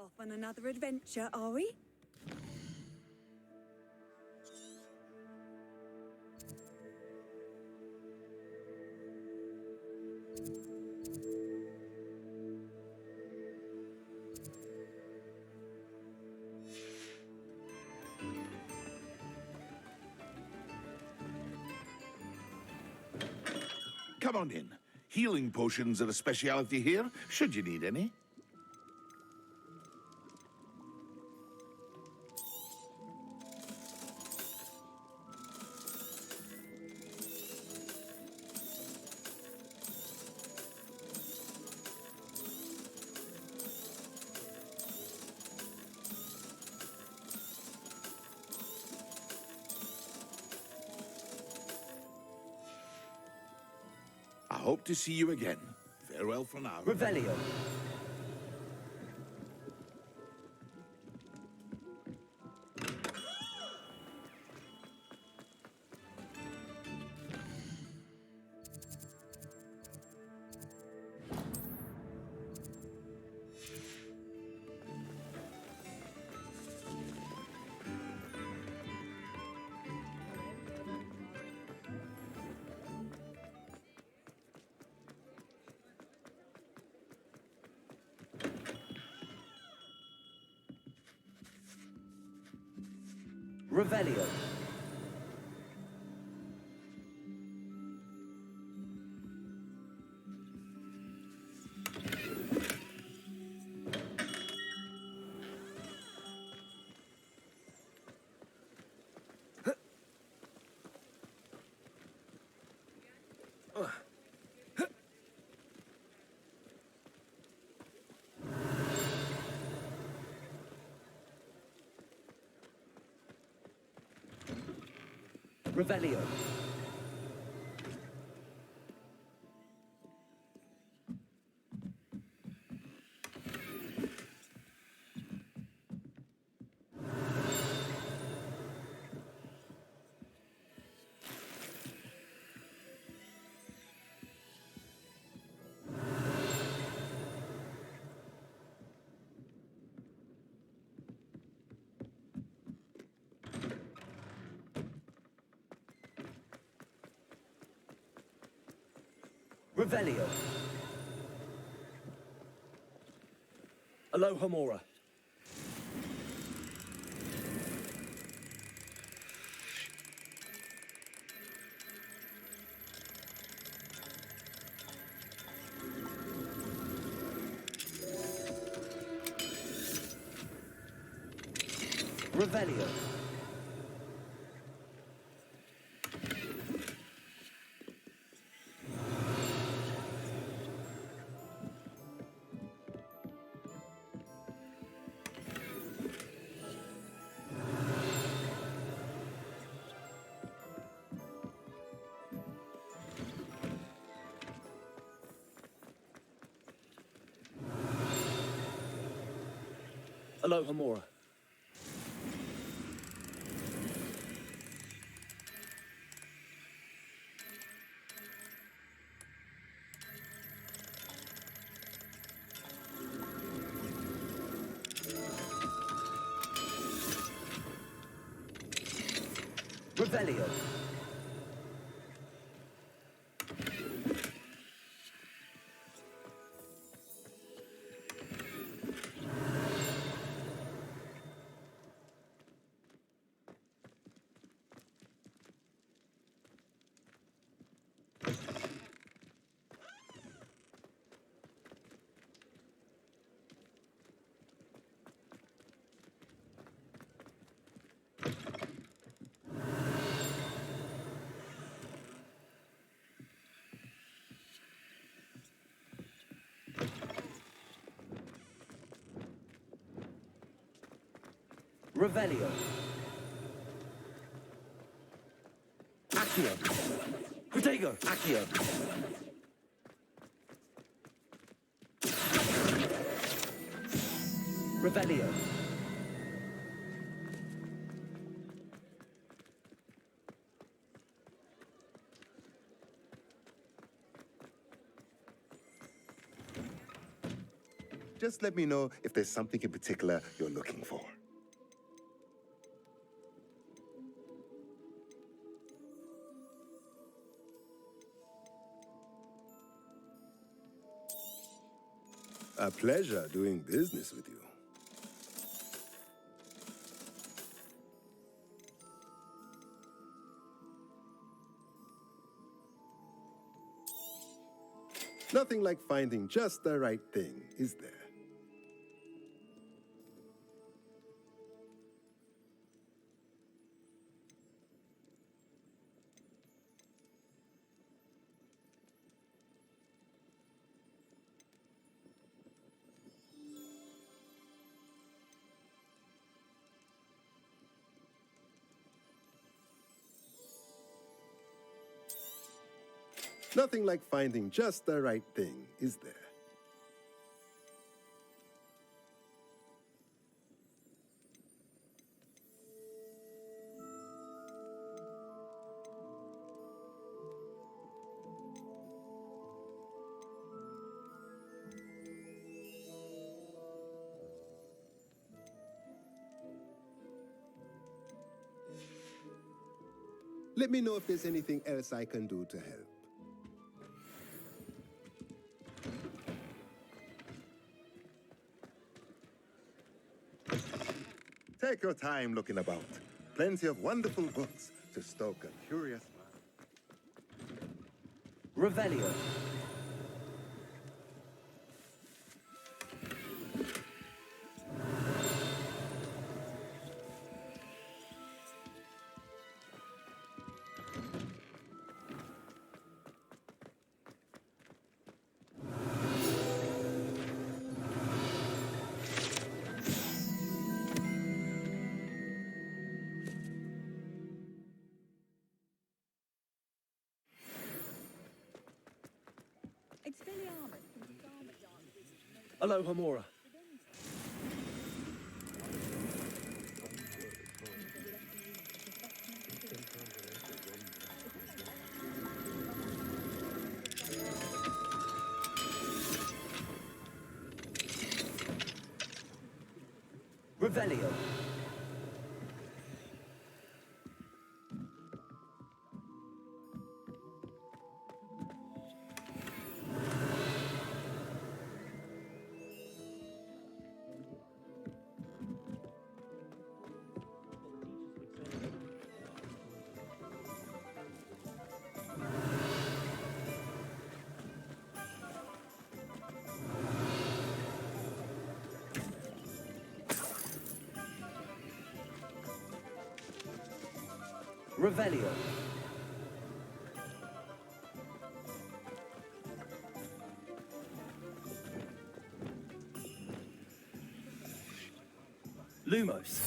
Off on another adventure, are we? Come on in. Healing potions are a speciality here, should you need any. I hope to see you again. Farewell for now. Revelio. Revelio. Revelio. Revelio. Alohomora. Revelio. Alohomora. Revelio. Revelio. Accio. Protego. Accio. Revelio. Just let me know if there's something in particular you're looking for. A pleasure doing business with you. Nothing like finding just the right thing, is there? Nothing like finding just the right thing, is there? Let me know if there's anything else I can do to help. Take your time looking about. Plenty of wonderful books to stoke a curious mind. Revelio. Aloha Mora. Revelio. Revelio. Lumos.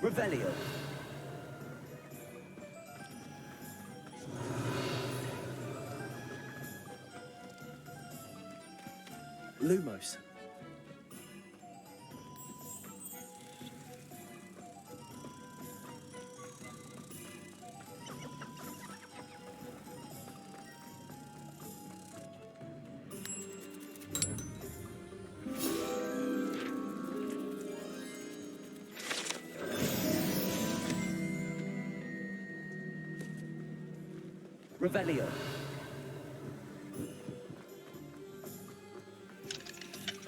Revelio. Lumos. Revelio.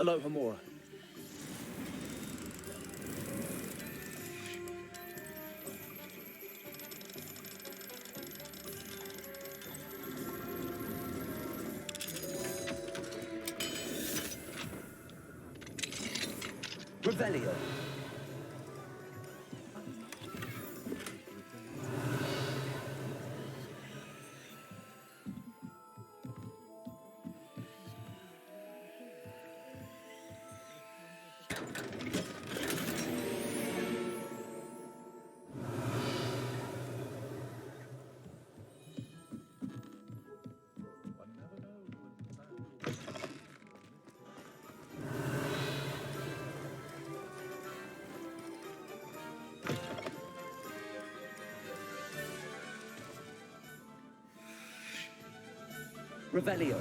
Aloha Mora. Revelio. Revelio.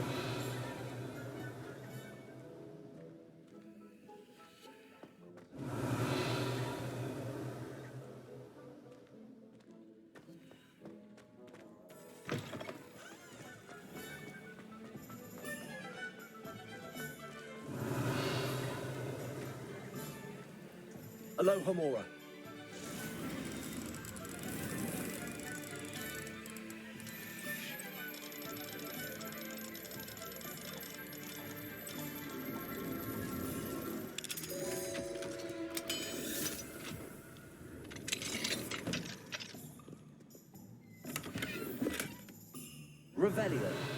Aloha Mora. Revelio.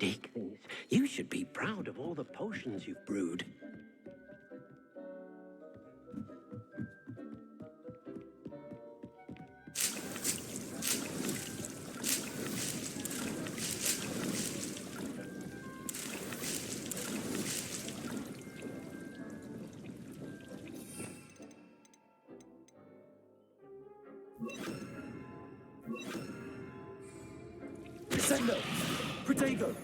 Dig this. You should be proud of all the potions you've brewed. Descendo! Protego!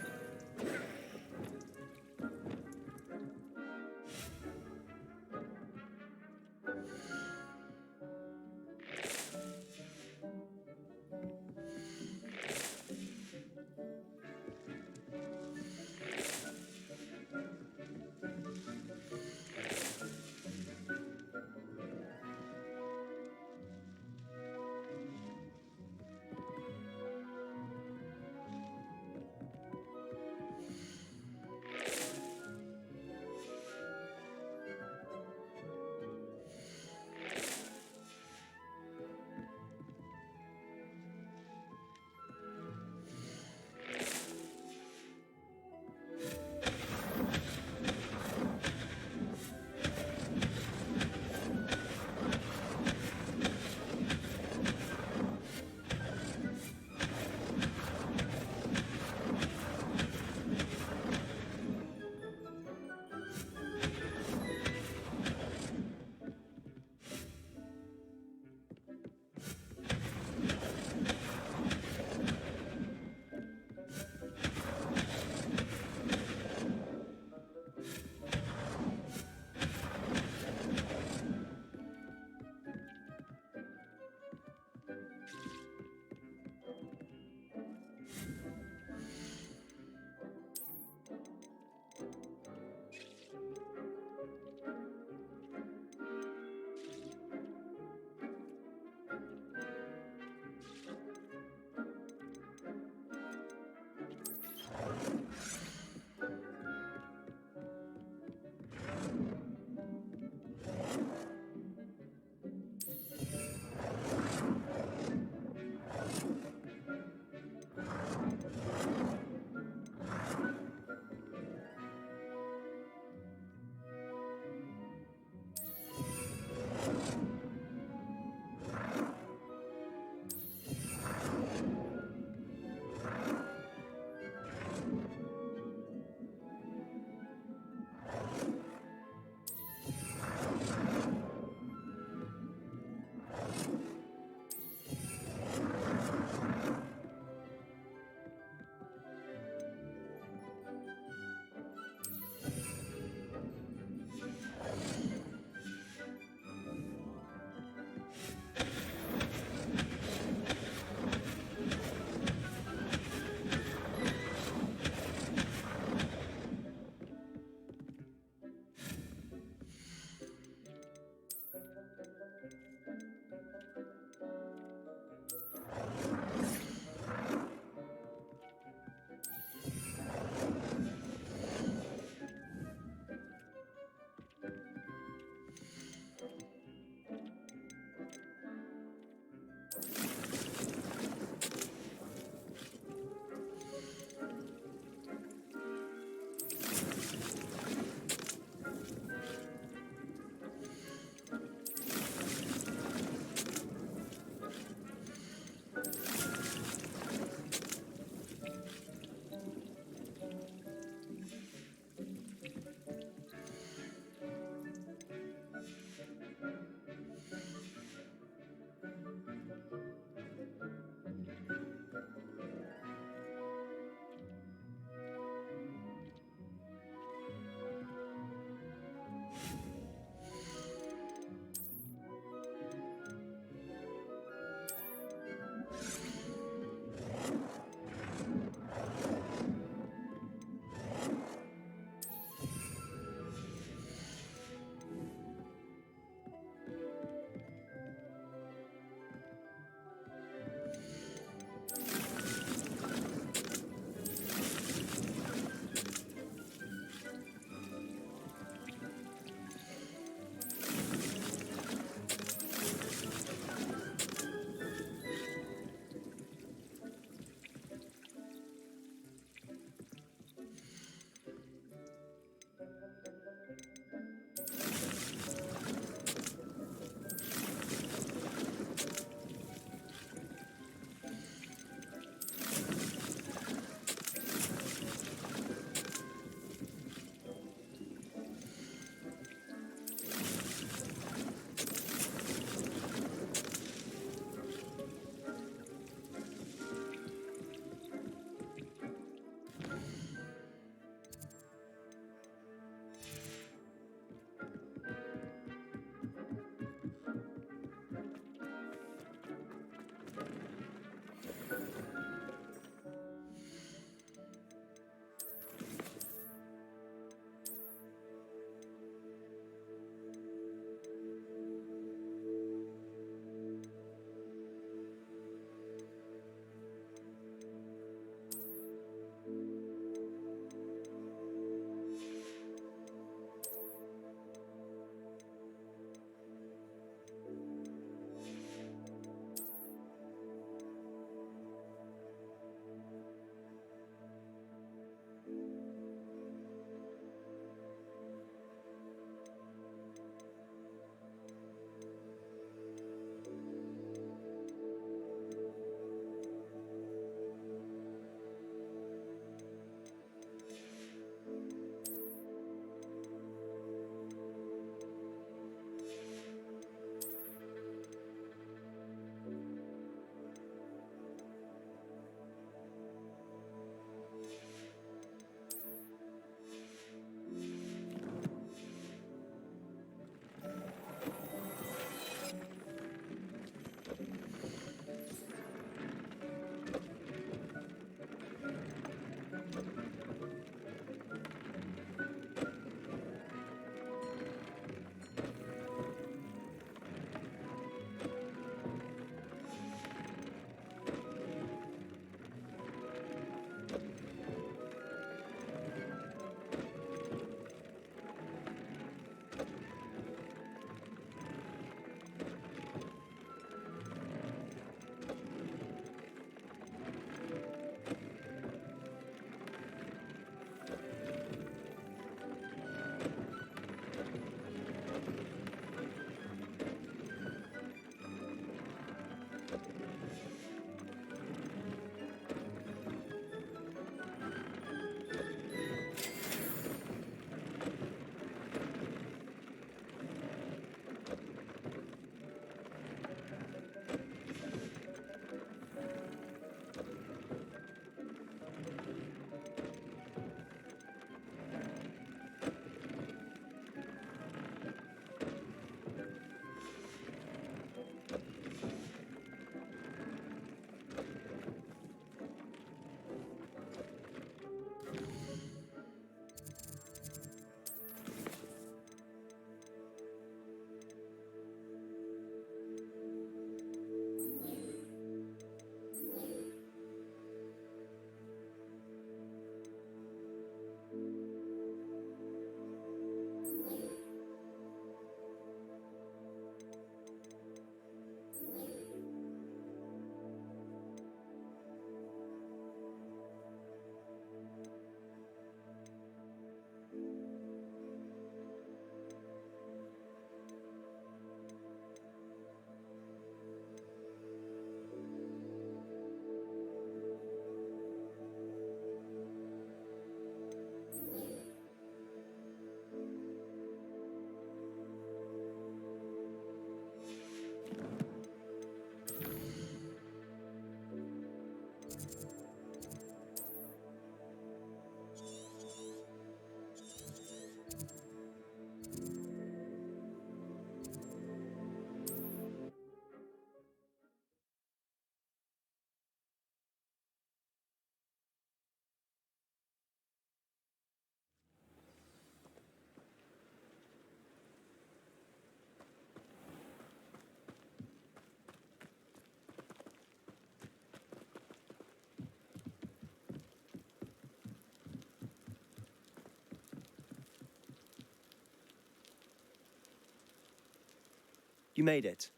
You made it.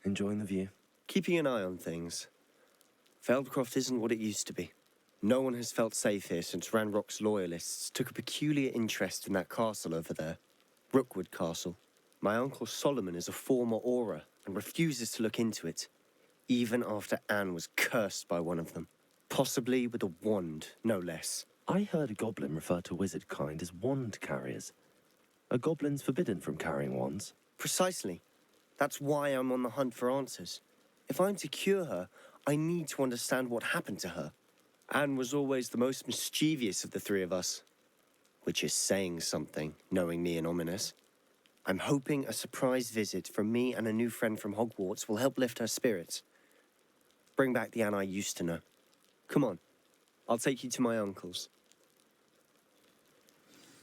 Enjoying the view? Keeping an eye on things. Feldcroft isn't what it used to be. No one has felt safe here since Ranrock's loyalists took a peculiar interest in that castle over there. Rookwood Castle. My uncle Solomon is a former Auror and refuses to look into it, even after Anne was cursed by one of them. Possibly with a wand, no less. I heard a goblin refer to wizard kind as wand carriers. Are goblins forbidden from carrying wands? Precisely. That's why I'm on the hunt for answers. If I'm to cure her, I need to understand what happened to her. Anne was always the most mischievous of the three of us. Which is saying something, knowing me and Ominous. I'm hoping a surprise visit from me and a new friend from Hogwarts will help lift her spirits. Bring back the Anne I used to know. Come on, I'll take you to my uncle's.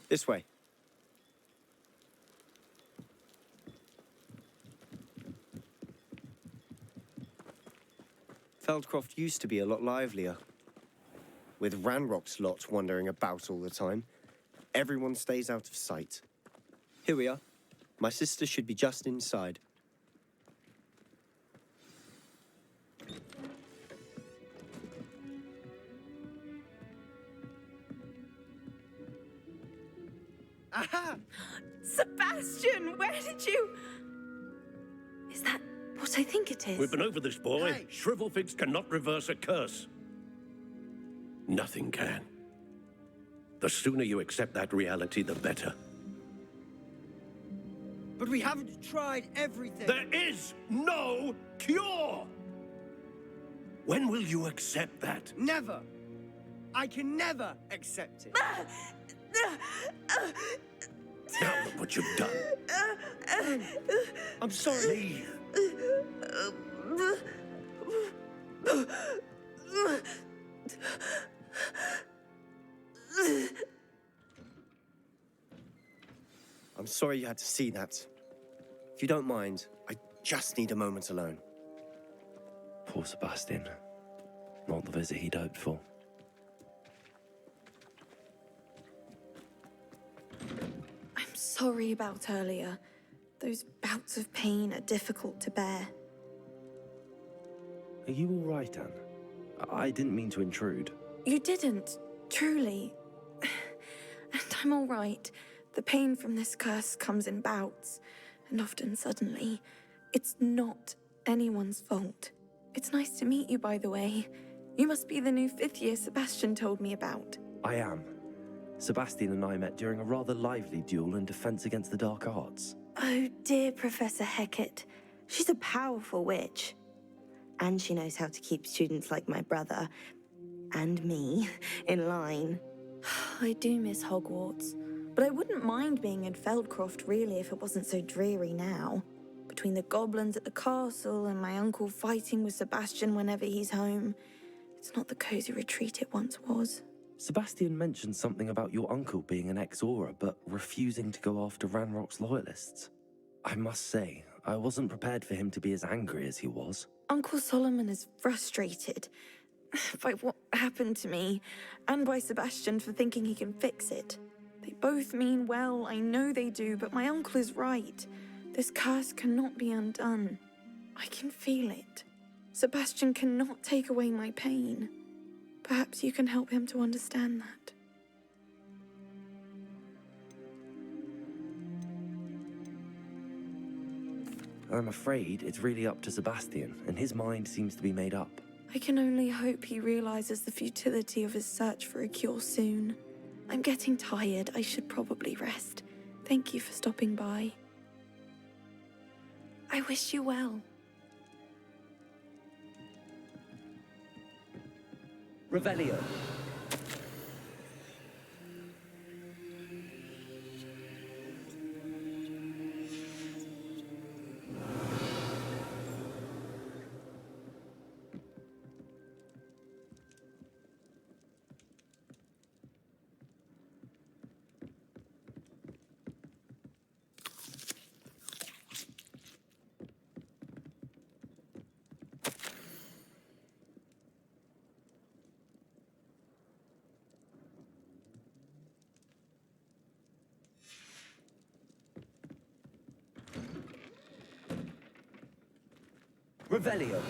This way. Feldcroft used to be a lot livelier. With Ranrock's lot wandering about all the time, everyone stays out of sight. Here we are. My sister should be just inside. Aha! Sebastian, where did you... Is that what I think it is? We've been over this, boy. Hey. Shrivelfigs cannot reverse a curse. Nothing can. The sooner you accept that reality, the better. But we haven't tried everything. There is no cure! When will you accept that? Never. I can never accept it. Now look what you've done. I'm sorry. I'm sorry you had to see that. If you don't mind, I just need a moment alone. Poor Sebastian. Not the visit he'd hoped for. I'm sorry about earlier. Those bouts of pain are difficult to bear. Are you all right, Anne? I didn't mean to intrude. You didn't, truly. And I'm all right. The pain from this curse comes in bouts, and often suddenly. It's not anyone's fault. It's nice to meet you, by the way. You must be the new fifth year Sebastian told me about. I am. Sebastian and I met during a rather lively duel in defense against the dark arts. Oh, dear Professor Hecat. She's a powerful witch. And she knows how to keep students like my brother, and me, in line. I do miss Hogwarts, but I wouldn't mind being in Feldcroft, really, if it wasn't so dreary now. Between the goblins at the castle and my uncle fighting with Sebastian whenever he's home, it's not the cozy retreat it once was. Sebastian mentioned something about your uncle being an ex-Auror, but refusing to go after Ranrock's loyalists. I must say, I wasn't prepared for him to be as angry as he was. Uncle Solomon is frustrated by what happened to me, and by Sebastian for thinking he can fix it. They both mean well, I know they do, but my uncle is right. This curse cannot be undone. I can feel it. Sebastian cannot take away my pain. Perhaps you can help him to understand that. I'm afraid it's really up to Sebastian, and his mind seems to be made up. I can only hope he realizes the futility of his search for a cure soon. I'm getting tired. I should probably rest. Thank you for stopping by. I wish you well. Revelio. Revelio.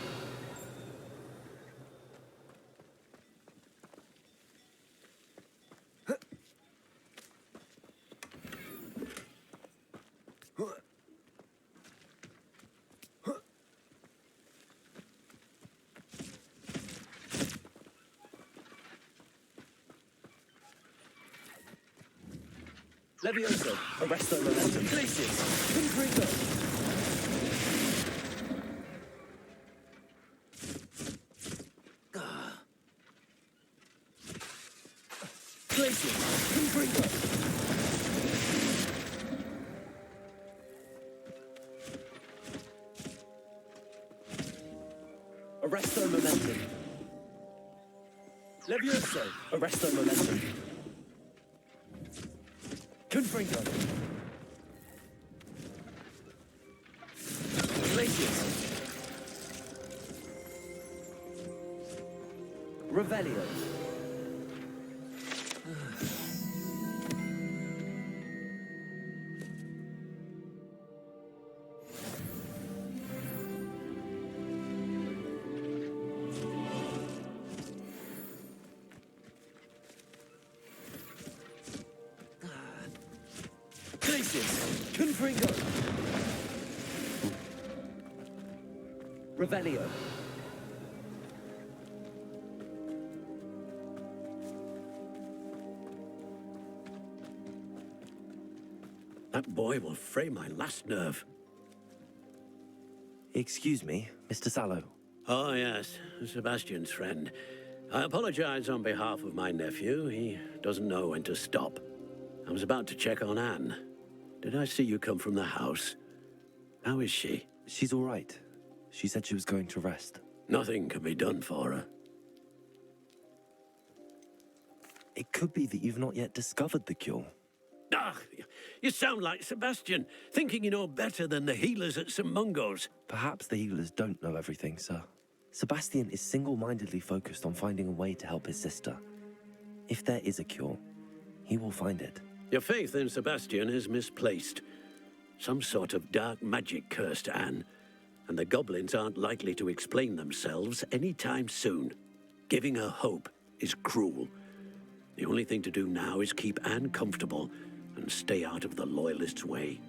Levioso, arresto momentum. Glacius, Confringo. Glacius, Confringo. Arresto momentum. Levioso, arresto momentum. Confringo. Glacius. Revelio. Glacius. Confringo. Revelio. That boy will fray my last nerve. Excuse me, Mr. Sallow. Oh, yes, Sebastian's friend. I apologize on behalf of my nephew. He doesn't know when to stop. I was about to check on Anne. Did I see you come from the house? How is she? She's all right. She said she was going to rest. Nothing can be done for her. It could be that you've not yet discovered the cure. Ah, you sound like Sebastian, thinking you know better than the healers at St. Mungo's. Perhaps the healers don't know everything, sir. Sebastian is single-mindedly focused on finding a way to help his sister. If there is a cure, he will find it. Your faith in Sebastian is misplaced. Some sort of dark magic cursed Anne, and the goblins aren't likely to explain themselves anytime soon. Giving her hope is cruel. The only thing to do now is keep Anne comfortable and stay out of the Loyalists' way.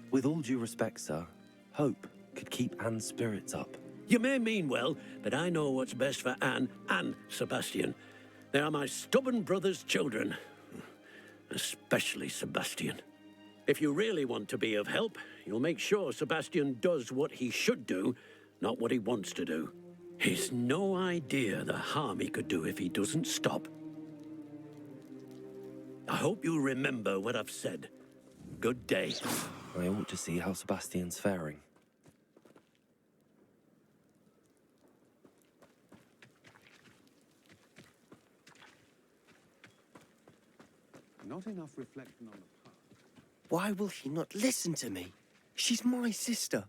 With all due respect, sir, hope could keep Anne's spirits up. You may mean well, but I know what's best for Anne and Sebastian. They are my stubborn brother's children. Especially Sebastian. If you really want to be of help, you'll make sure Sebastian does what he should do, not what he wants to do. He's no idea the harm he could do if he doesn't stop. I hope you remember what I've said. Good day. I ought to see how Sebastian's faring. Not enough reflection on the past. Why will he not listen to me? She's my sister.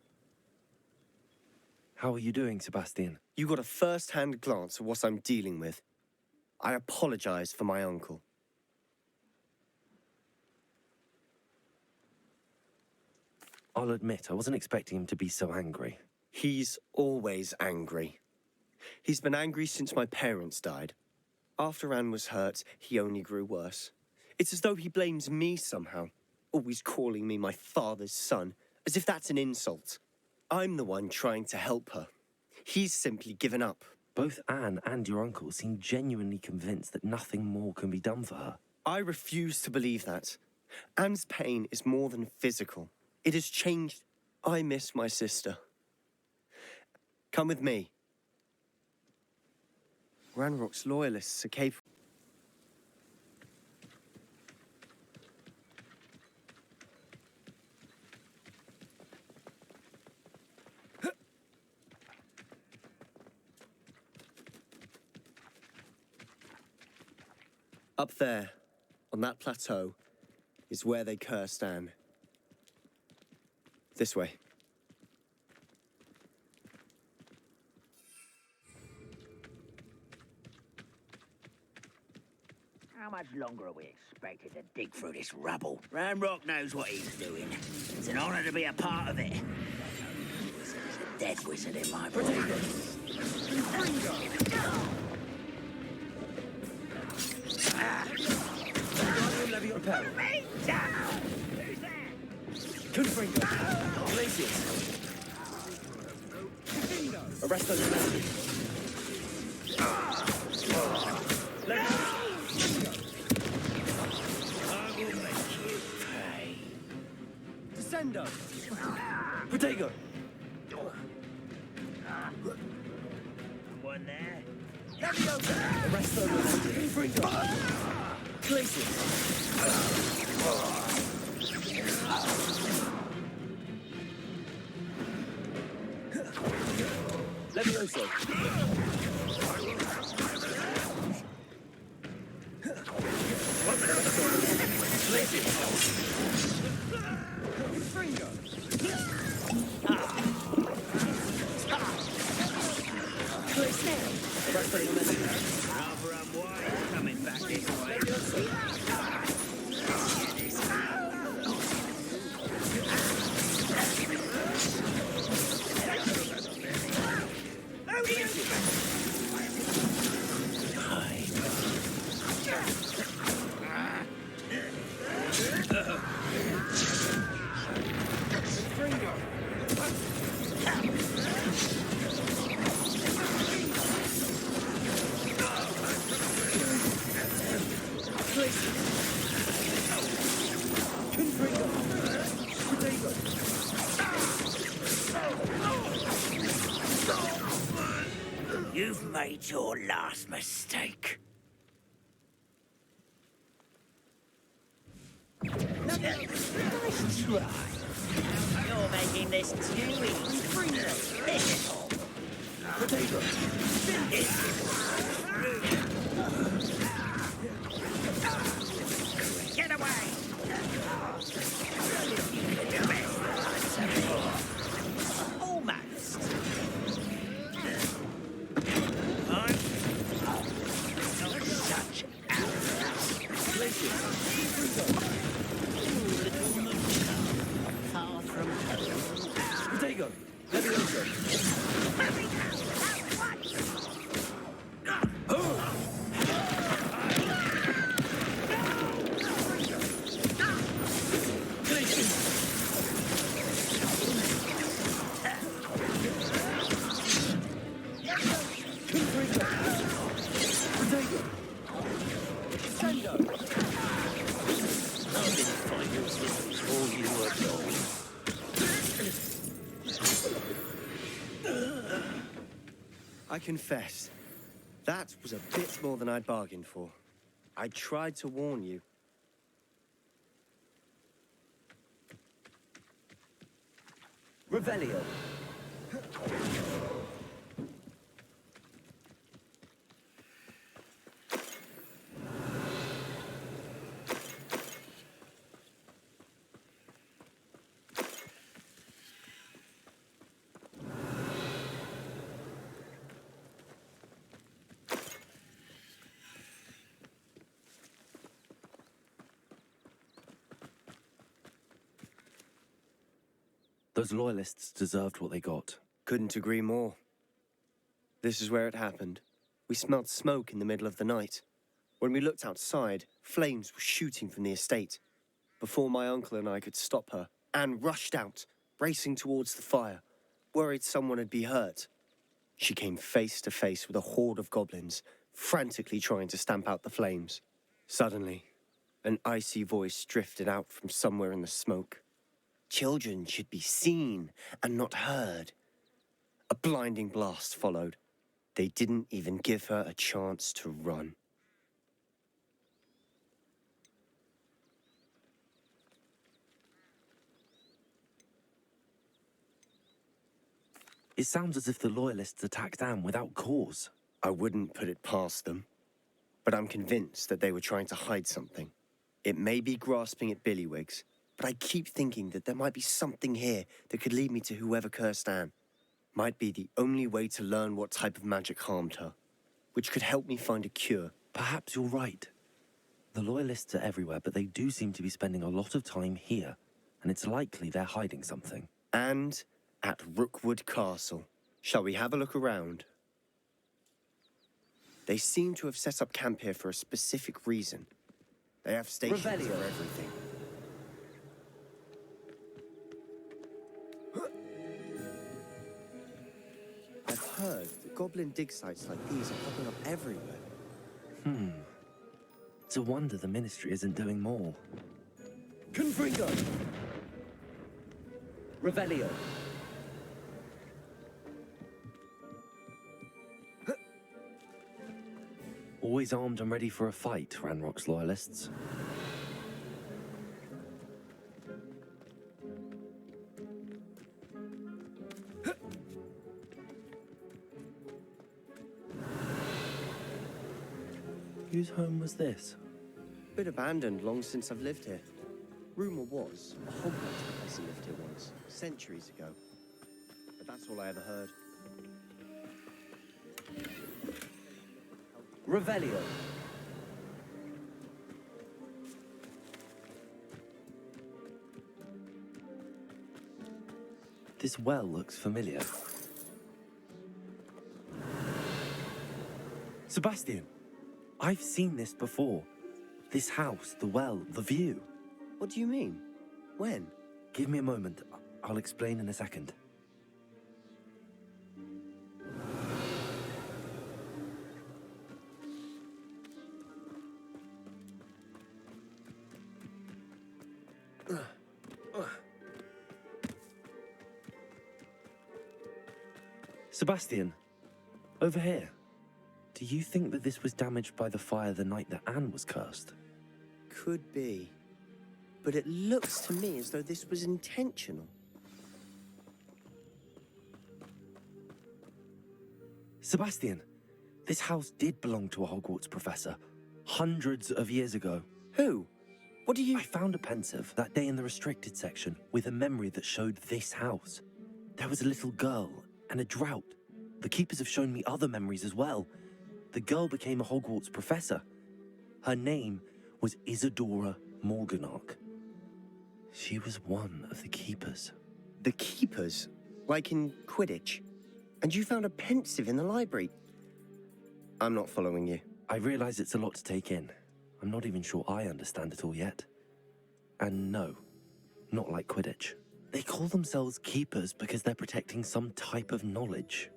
How are you doing, Sebastian? You got a first-hand glance at what I'm dealing with. I apologize for my uncle. I'll admit, I wasn't expecting him to be so angry. He's always angry. He's been angry since my parents died. After Anne was hurt, he only grew worse. It's as though he blames me somehow, always calling me my father's son, as if that's an insult. I'm the one trying to help her. He's simply given up. Both Anne and your uncle seem genuinely convinced that nothing more can be done for her. I refuse to believe that. Anne's pain is more than physical. It has changed. I miss my sister. Come with me. Ranrock's loyalists are capable. Up there, on that plateau, is where they cursed Anne. This way. How much longer are we expected to dig through this rubble? Ramrock knows what he's doing. It's an honor to be a part of it. There's a dead wizard in my book. Levy repel. Me down! Who's there? Confringo. Glacius. Arrest those enemies. Descendo. Protego. One there. Leviosa. Arrest those enemies. Confringo. Glacius. Levioso. Fringo. Rather unwise coming back this way. You've made your last mistake. Nice try. You're making this too easy. Pitiful. Get away! Almost. Such far from home. Protego. Levioso. I confess, that was a bit more than I'd bargained for. I tried to warn you. Revelio. Those loyalists deserved what they got. Couldn't agree more. This is where it happened. We smelled smoke in the middle of the night. When we looked outside, flames were shooting from the estate. Before my uncle and I could stop her, Anne rushed out, racing towards the fire, worried someone had been hurt. She came face to face with a horde of goblins, frantically trying to stamp out the flames. Suddenly, an icy voice drifted out from somewhere in the smoke. Children should be seen and not heard. A blinding blast followed. They didn't even give her a chance to run. It sounds as if the loyalists attacked Anne without cause. I wouldn't put it past them, but I'm convinced that they were trying to hide something. It may be grasping at Billywigs, but I keep thinking that there might be something here that could lead me to whoever cursed Anne. Might be the only way to learn what type of magic harmed her, which could help me find a cure. Perhaps you're right. The Loyalists are everywhere, but they do seem to be spending a lot of time here, and it's likely they're hiding something. And at Rookwood Castle. Shall we have a look around? They seem to have set up camp here for a specific reason. They have stations Revelio. for everything. I've heard that goblin dig sites like these are popping up everywhere. It's a wonder the Ministry isn't doing more. Confringo. Revelio. Always armed and ready for a fight, Ranrock's Loyalists. Whose home was this? Been abandoned long since I've lived here. Rumour was a Hogwarts professor lived here once, centuries ago. But that's all I ever heard. Revelio. This well looks familiar. Sebastian! I've seen this before. This house, the well, the view. What do you mean? When? Give me a moment. I'll explain in a second. Sebastian, over here. Do you think that this was damaged by the fire the night that Anne was cursed? Could be. But it looks to me as though this was intentional. Sebastian, this house did belong to a Hogwarts professor, hundreds of years ago. Who? What do you... I found a pensive that day in the restricted section with a memory that showed this house. There was a little girl and a drought. The keepers have shown me other memories as well. The girl became a Hogwarts professor. Her name was Isadora Morganach. She was one of the keepers. The keepers? Like in Quidditch? And you found a pensive in the library? I'm not following you. I realize it's a lot to take in. I'm not even sure I understand it all yet. And no, not like Quidditch. They call themselves keepers because they're protecting some type of knowledge.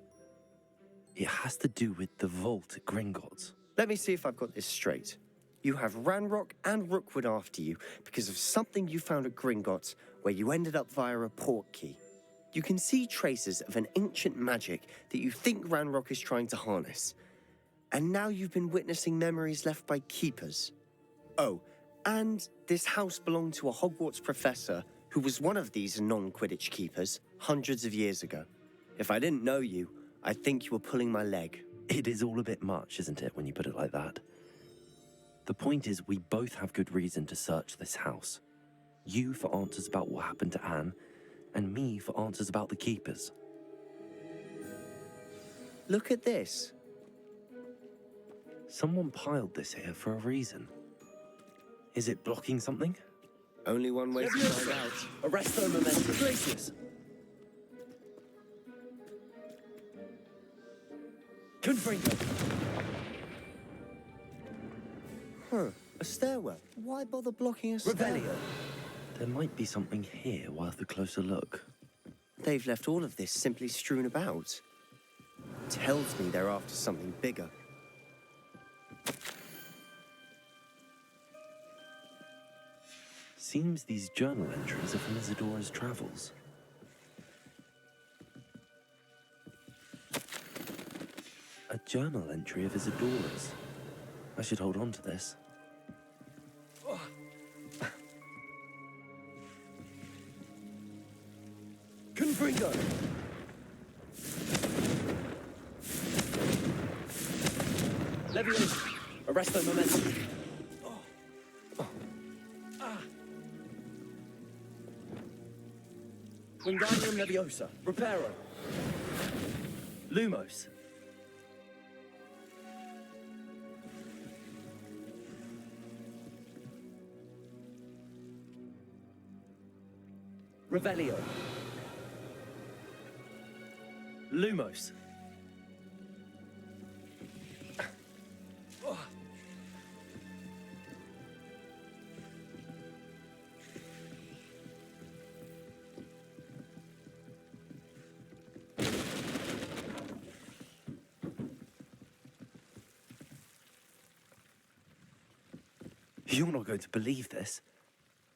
It has to do with the vault at Gringotts. Let me see if I've got this straight. You have Ranrock and Rookwood after you because of something you found at Gringotts where you ended up via a portkey. You can see traces of an ancient magic that you think Ranrock is trying to harness. And now you've been witnessing memories left by keepers. Oh, and this house belonged to a Hogwarts professor who was one of these non-Quidditch keepers hundreds of years ago. If I didn't know you, I'd think you were pulling my leg. It is all a bit much, isn't it, when you put it like that? The point is, we both have good reason to search this house. You for answers about what happened to Anne, and me for answers about the keepers. Look at this. Someone piled this here for a reason. Is it blocking something? Only one way to find out. Arresto Memento. Glacius. Confringo. Huh, a stairwell. Why bother blocking a stairwell? Revelio. There might be something here worth a closer look. They've left all of this simply strewn about. Tells me they're after something bigger. Seems these journal entries are from Isadora's travels. A journal entry of Isadora's. I should hold on to this. Confringo. Leviosa. Arresto Memento. Wingardium Leviosa. Reparo. Lumos. Revelio. Lumos. You're not going to believe this.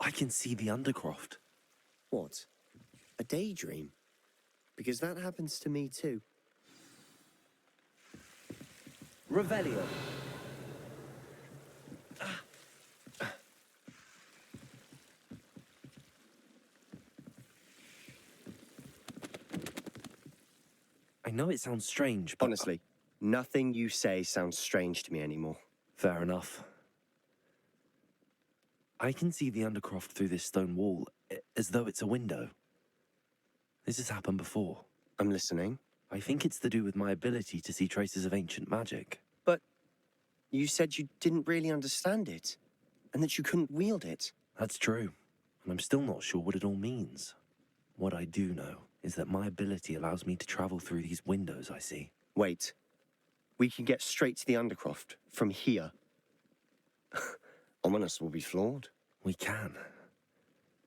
I can see the Undercroft. What? A daydream? Because that happens to me too. Revelio. I know it sounds strange, but... Honestly, nothing you say sounds strange to me anymore. Fair enough. I can see the Undercroft through this stone wall, as though it's a window. This has happened before. I'm listening. I think it's to do with my ability to see traces of ancient magic. But you said you didn't really understand it, and that you couldn't wield it. That's true, and I'm still not sure what it all means. What I do know is that my ability allows me to travel through these windows I see. Wait. We can get straight to the Undercroft from here. Ominous will be floored. We can.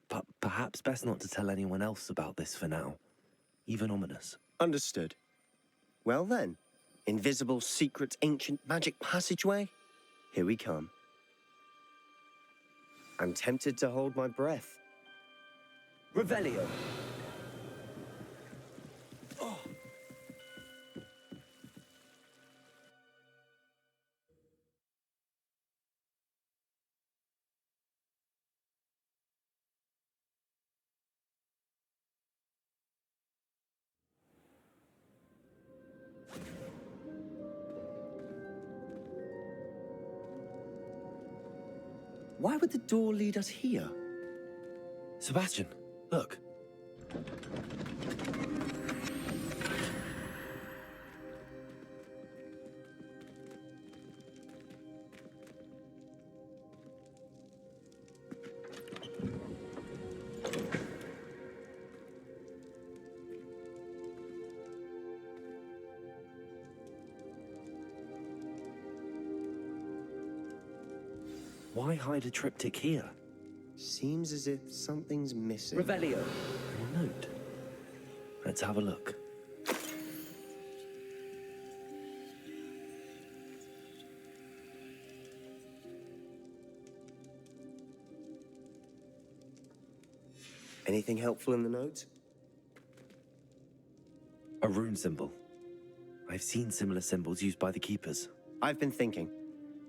But perhaps best not to tell anyone else about this for now. Even Ominous. Understood. Well then, invisible, secret, ancient magic passageway? Here we come. I'm tempted to hold my breath. Revelio. Why would the door lead us here? Sebastian, look. Why hide a triptych here? Seems as if something's missing. Revelio. A note. Let's have a look. Anything helpful in the note? A rune symbol. I've seen similar symbols used by the keepers. I've been thinking.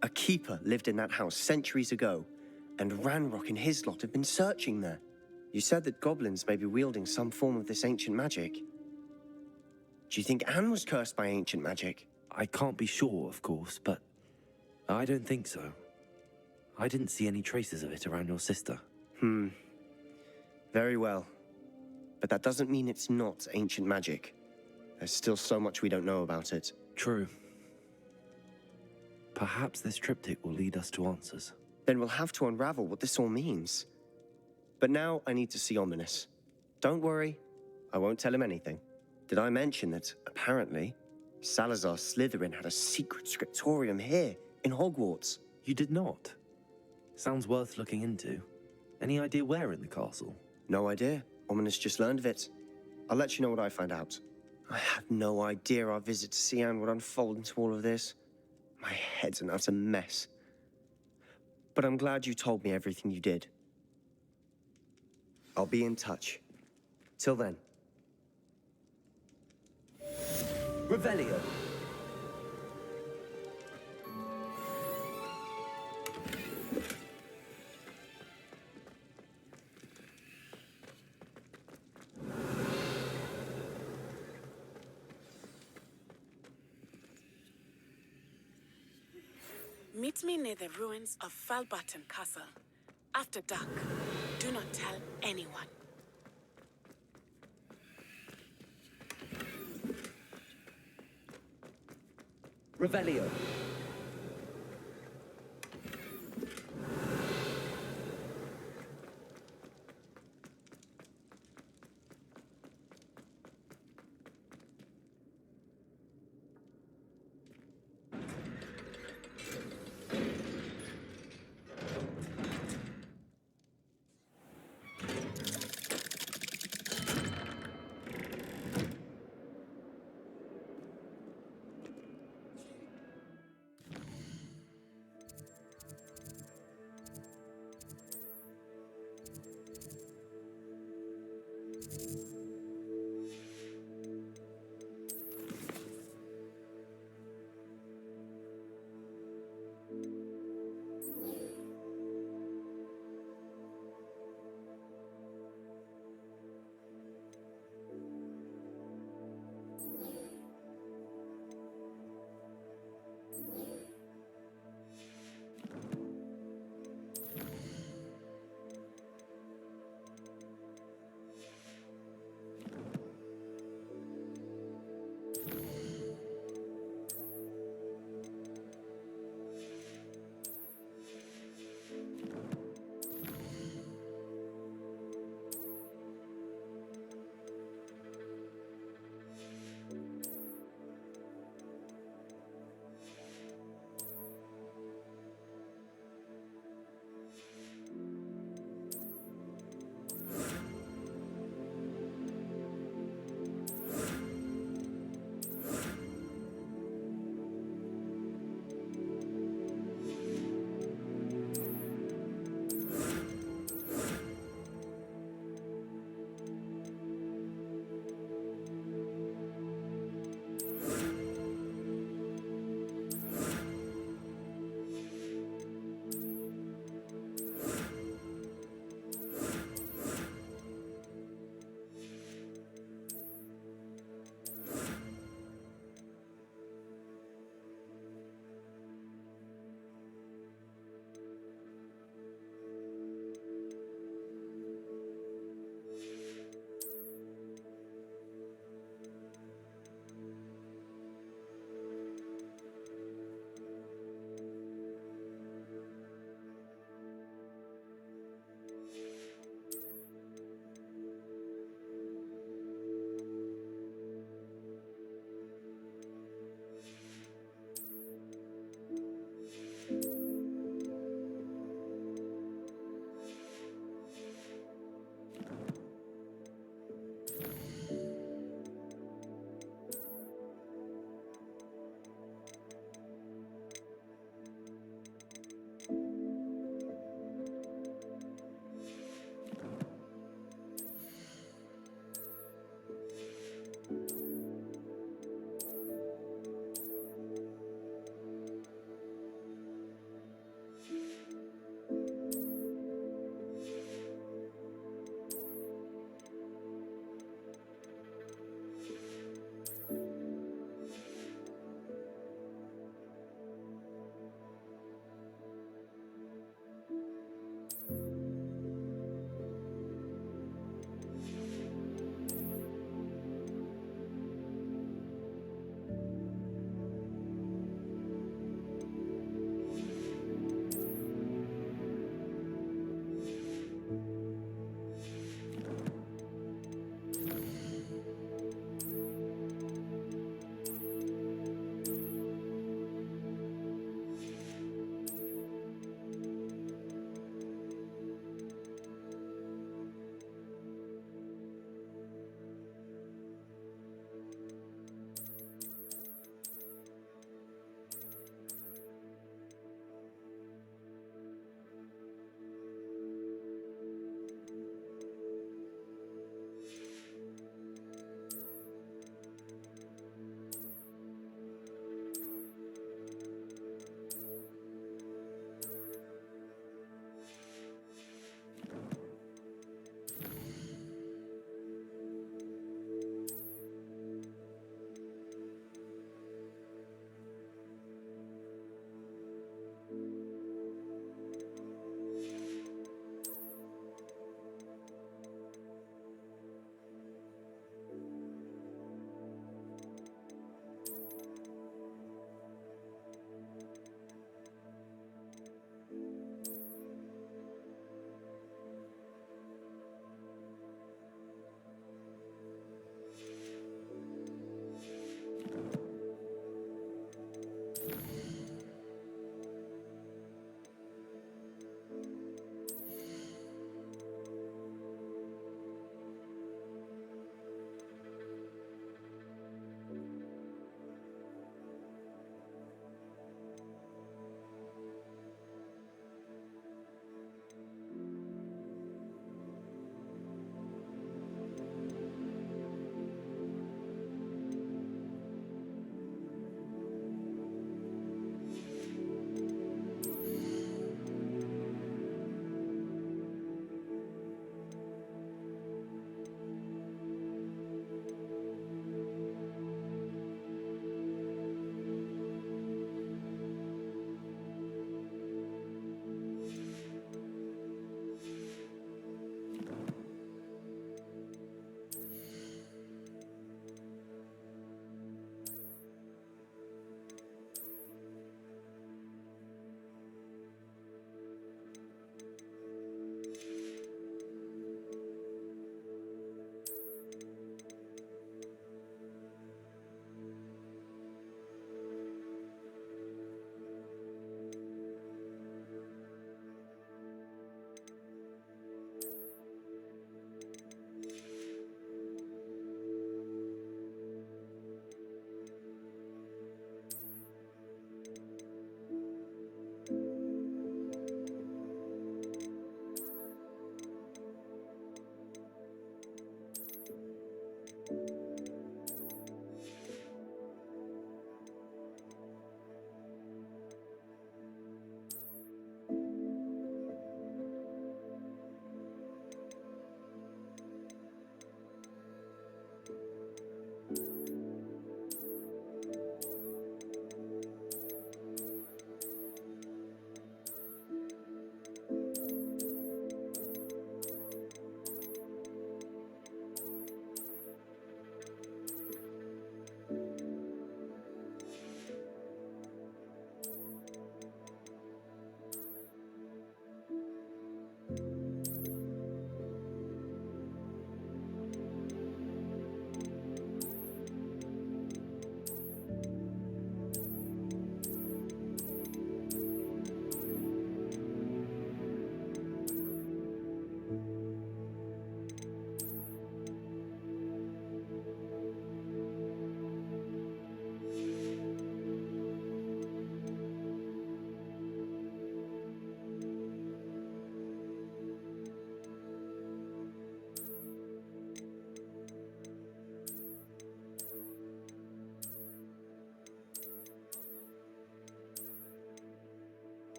A keeper lived in that house centuries ago, and Ranrock and his lot have been searching there. You said that goblins may be wielding some form of this ancient magic. Do you think Anne was cursed by ancient magic? I can't be sure, of course, but I don't think so. I didn't see any traces of it around your sister. Very well. But that doesn't mean it's not ancient magic. There's still so much we don't know about it. True. Perhaps this triptych will lead us to answers. Then we'll have to unravel what this all means. But now I need to see Ominous. Don't worry, I won't tell him anything. Did I mention that, apparently, Salazar Slytherin had a secret scriptorium here, in Hogwarts? You did not? Sounds worth looking into. Any idea where in the castle? No idea. Ominous just learned of it. I'll let you know what I find out. I had no idea our visit to Sian would unfold into all of this. My head's an utter mess. But I'm glad you told me everything you did. I'll be in touch. Till then. Revelio. Meet me near the ruins of Falbarton Castle. After dark. Do not tell anyone. Revelio.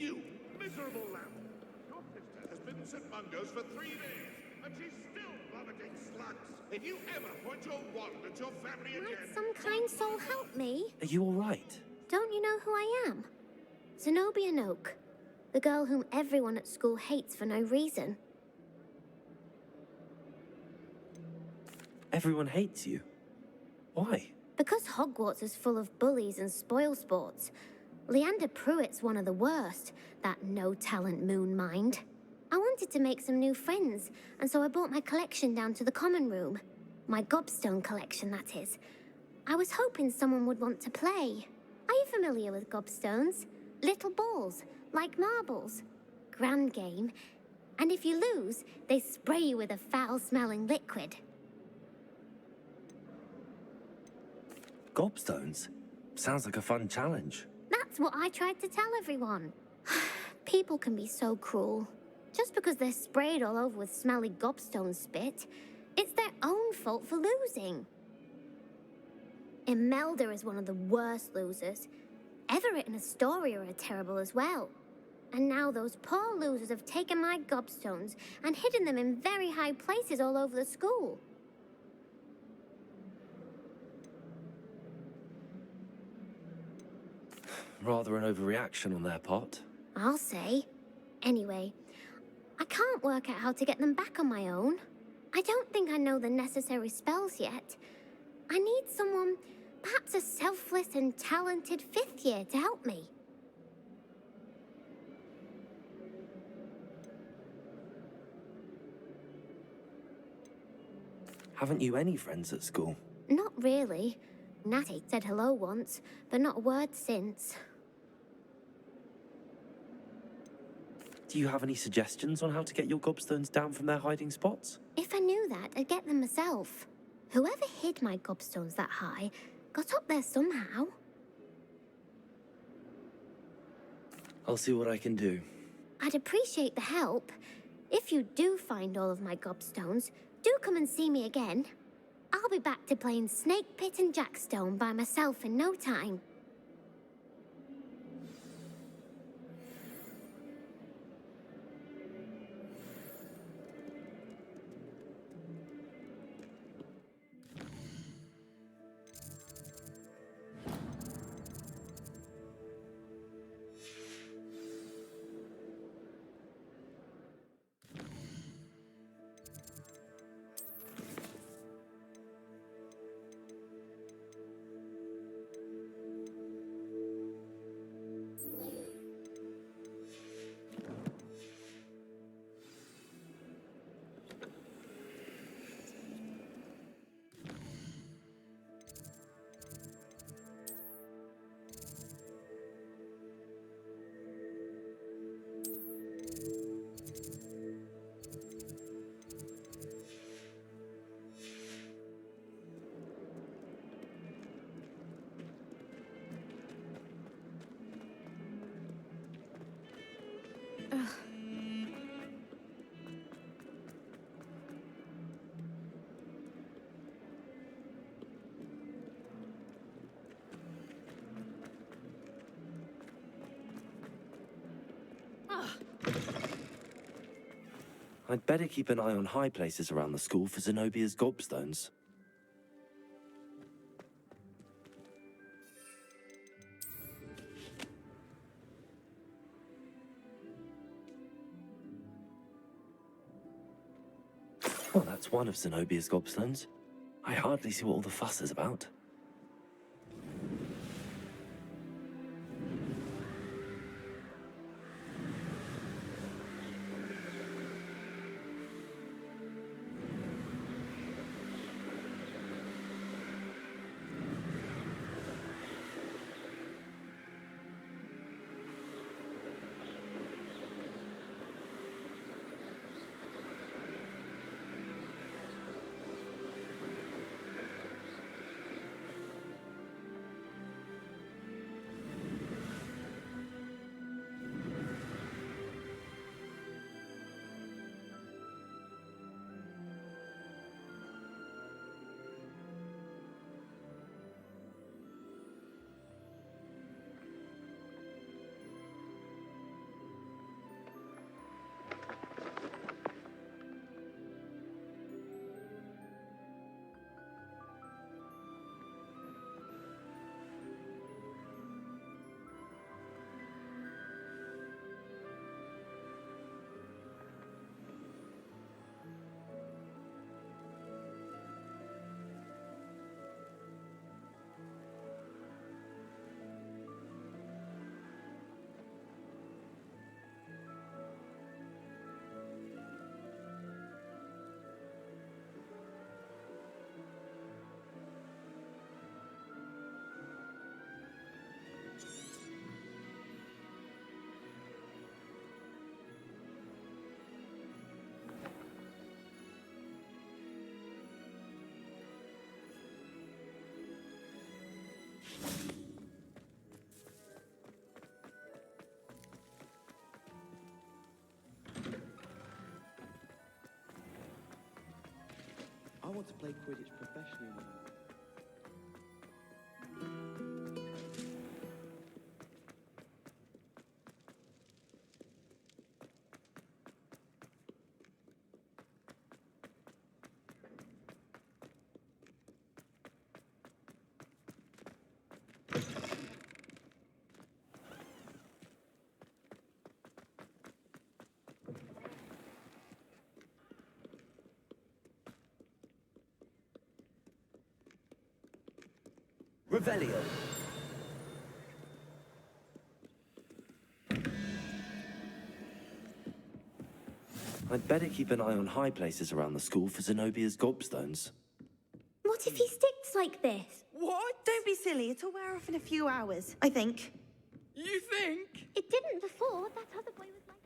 You miserable lamb! Your sister has been in St. Mungo's for 3 days, and she's still vomiting slugs. If you ever point your wand at your family again... Might some kind soul help me? Are you all right? Don't you know who I am? Zenobia Noak, the girl whom everyone at school hates for no reason. Everyone hates you. Why? Because Hogwarts is full of bullies and spoilsports. Leander Pruitt's one of the worst, that no-talent moon mind. I wanted to make some new friends, and so I brought my collection down to the common room. My gobstone collection, that is. I was hoping someone would want to play. Are you familiar with gobstones? Little balls, like marbles. Grand game. And if you lose, they spray you with a foul-smelling liquid. Gobstones? Sounds like a fun challenge. That's what I tried to tell everyone. People can be so cruel. Just because they're sprayed all over with smelly gobstone spit, it's their own fault for losing. Imelda is one of the worst losers. Everett and Astoria are terrible as well. And now those poor losers have taken my gobstones and hidden them in very high places all over the school. Rather an overreaction on their part. I'll say. Anyway, I can't work out how to get them back on my own. I don't think I know the necessary spells yet. I need someone, perhaps a selfless and talented 5th year to help me. Haven't you any friends at school? Not really. Natty said hello once, but not a word since. Do you have any suggestions on how to get your gobstones down from their hiding spots? If I knew that, I'd get them myself. Whoever hid my gobstones that high got up there somehow. I'll see what I can do. I'd appreciate the help. If you do find all of my gobstones, do come and see me again. I'll be back to playing Snake Pit and Jackstone by myself in no time. I'd better keep an eye on high places around the school for Zenobia's gobstones. Well, that's one of Zenobia's gobstones. I hardly see what all the fuss is about. I want to play Quidditch professionally now. Revelio. I'd better keep an eye on high places around the school for Zenobia's gobstones. What if he sticks like this? What? Don't be silly. It'll wear off in a few hours, I think. You think? It didn't before. That other boy was like...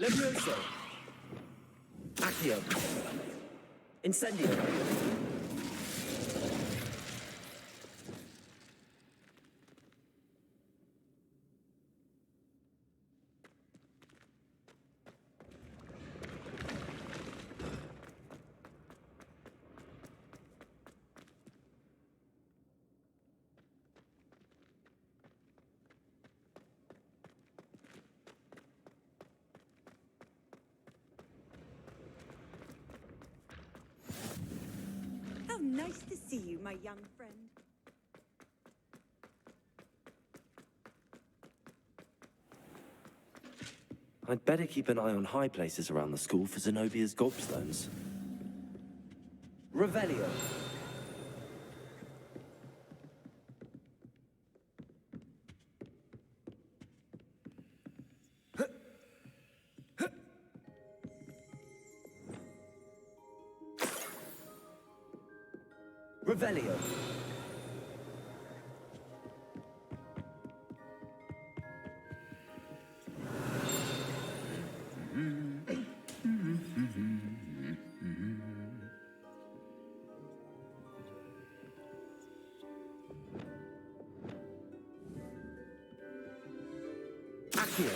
Levioso. Accio. Incendio. How nice to see you, my young friend. I'd better keep an eye on high places around the school for Zenobia's gobstones. Revelio. Revelio. Accio.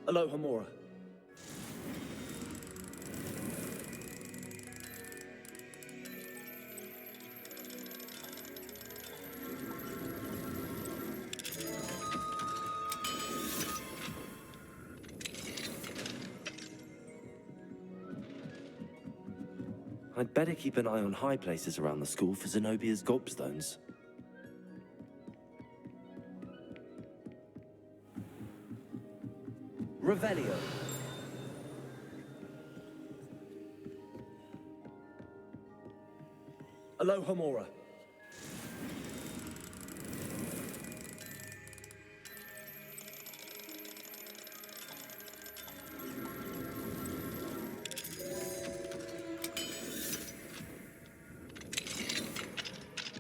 Aloha Mora. I'd better keep an eye on high places around the school for Zenobia's gobstones. Revelio. Aloha Mora.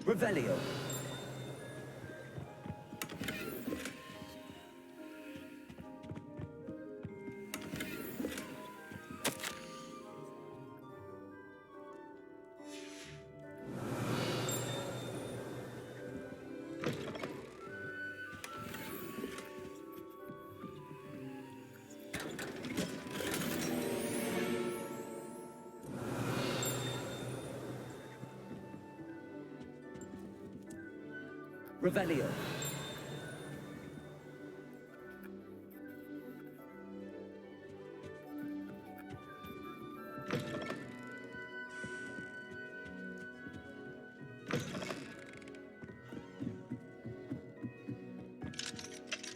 Revelio. Revelio.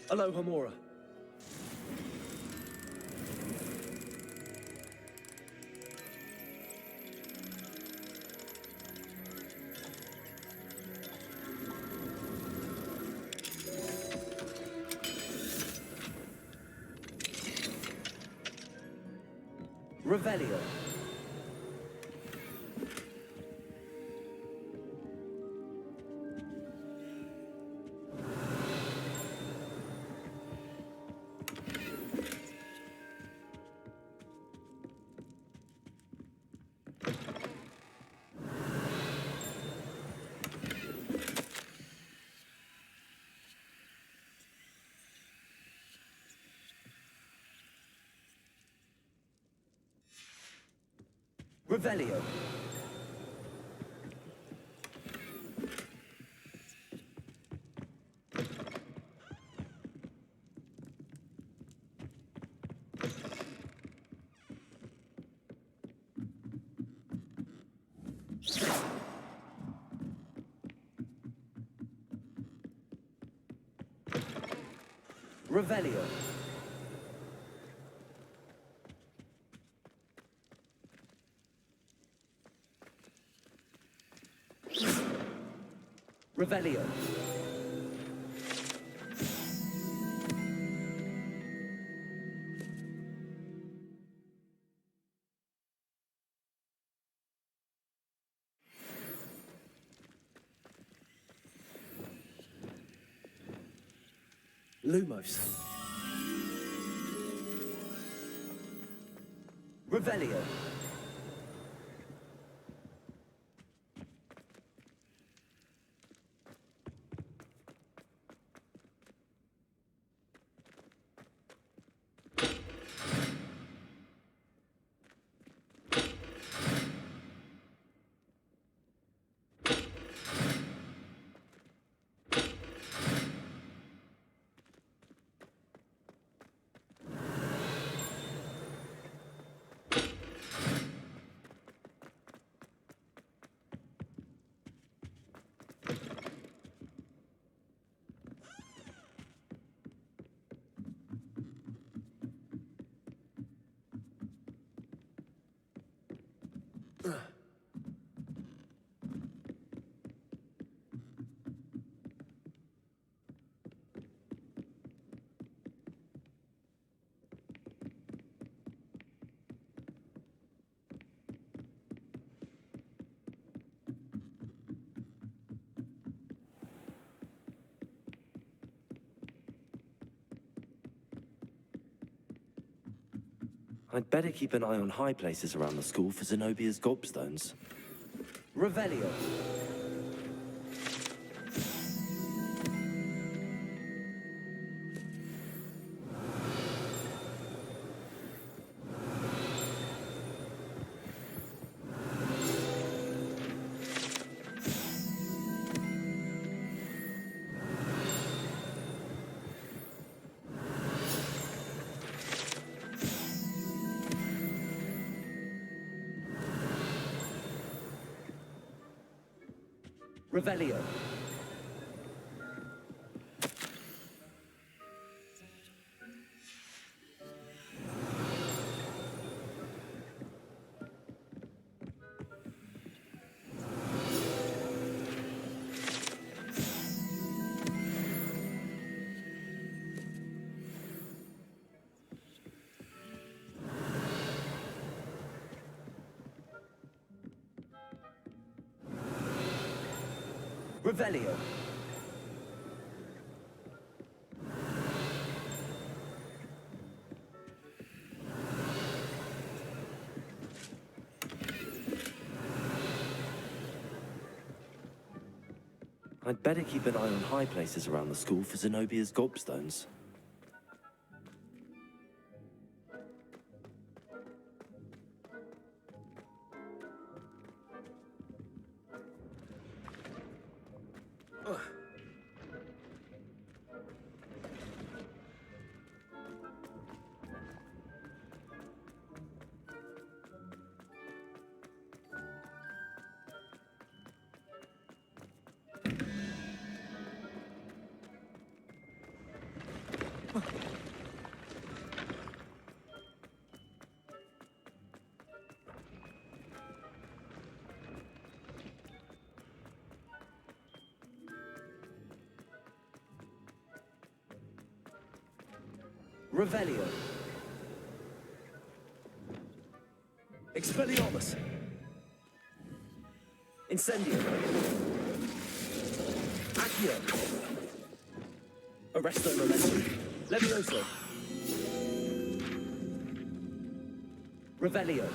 Aloha Mora. Revelio. Revelio. Revelio. Revelio. Lumos. Revelio. I'd better keep an eye on high places around the school for Zenobia's gobstones. Revelio. Revelio. Revelio. I'd better keep an eye on high places around the school for Zenobia's gobstones. Revelio. Expelliarmus. Incendio. Accio. Arresto Momentum. Levioso. Revelio.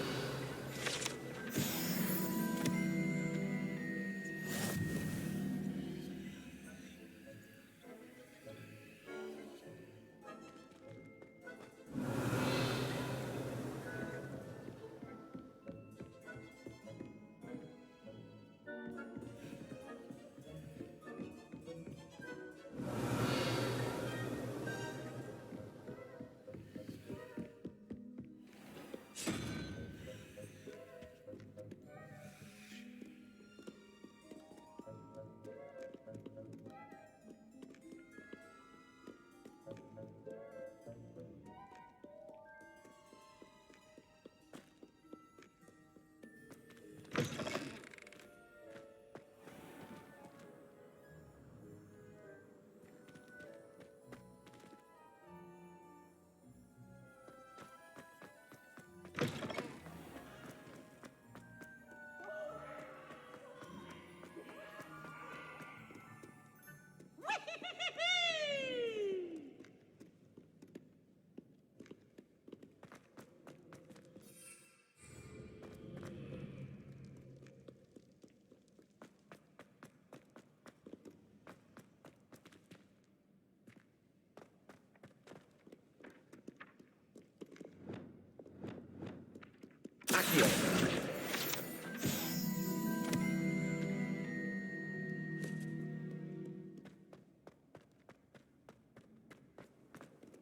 Accio.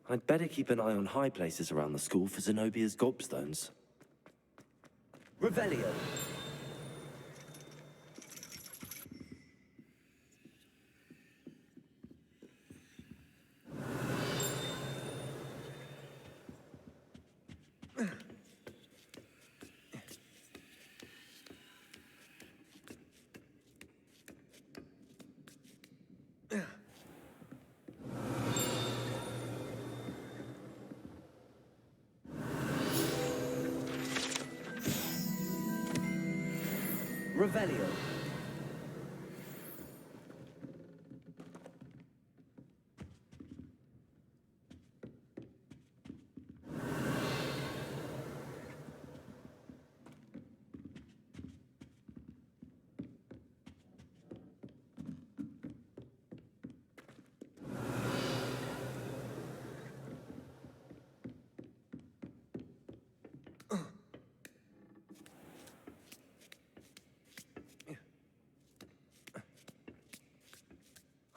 I'd better keep an eye on high places around the school for Zenobia's gobstones. Revelio. Revelio.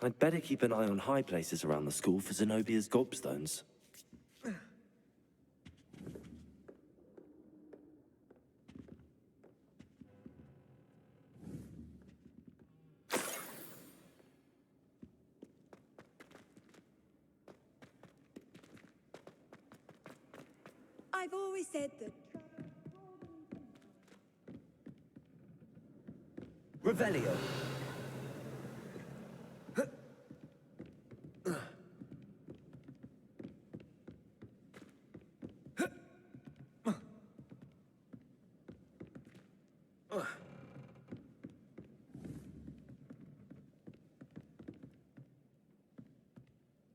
I'd better keep an eye on high places around the school for Zenobia's gobstones. I've always said that. Revelio.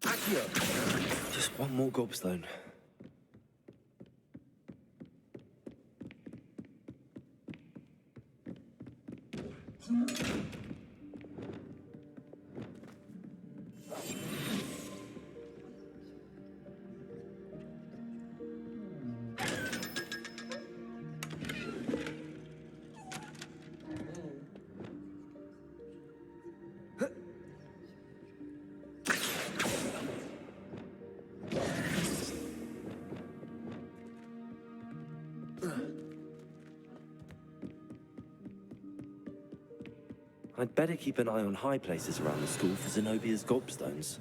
Accio. Just one more gobstone. I'd better keep an eye on high places around the school for Zenobia's gobstones.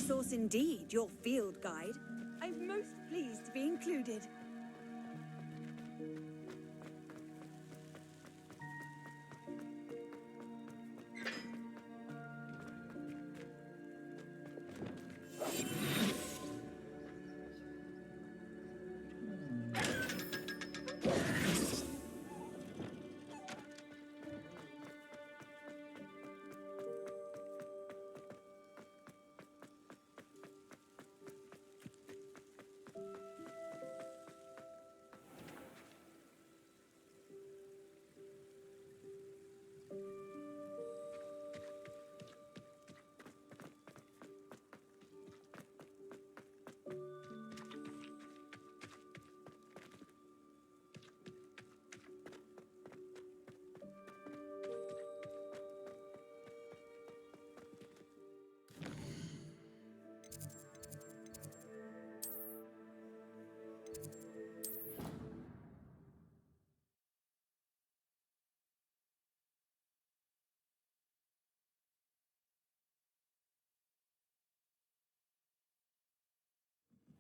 resource indeed, your field guide. I'm most pleased to be included.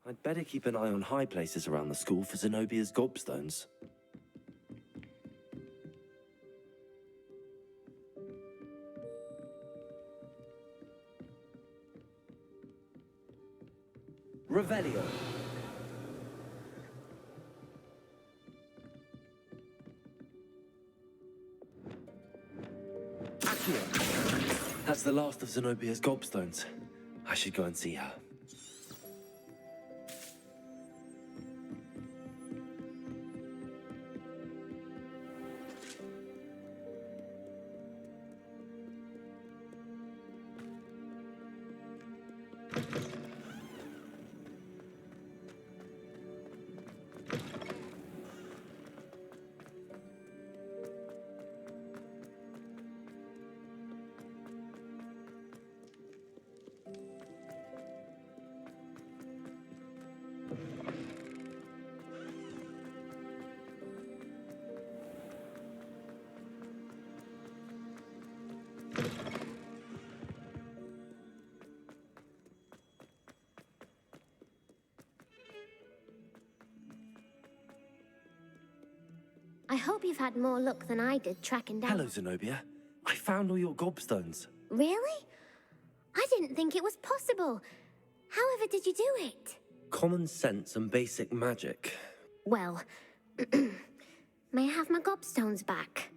I'd better keep an eye on high places around the school for Zenobia's gobstones. Revelio. Accio. That's the last of Zenobia's gobstones. I should go and see her. I hope you've had more luck than I did tracking down... Hello, Zenobia. I found all your gobstones. Really? I didn't think it was possible. However did you do it? Common sense and basic magic. Well, may I have my gobstones back?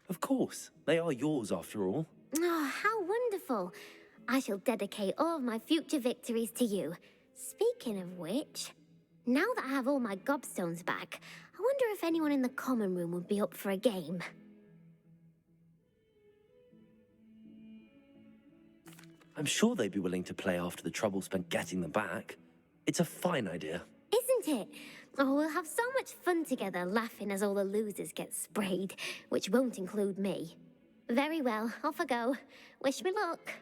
Of course. They are yours, after all. Oh, how wonderful. I shall dedicate all of my future victories to you. Speaking of which, now that I have all my gobstones back, I wonder if anyone in the common room would be up for a game. I'm sure they'd be willing to play after the trouble spent getting them back. It's a fine idea. Isn't it? Oh, we'll have so much fun together, laughing as all the losers get sprayed, which won't include me. Very well, off I go. Wish me luck.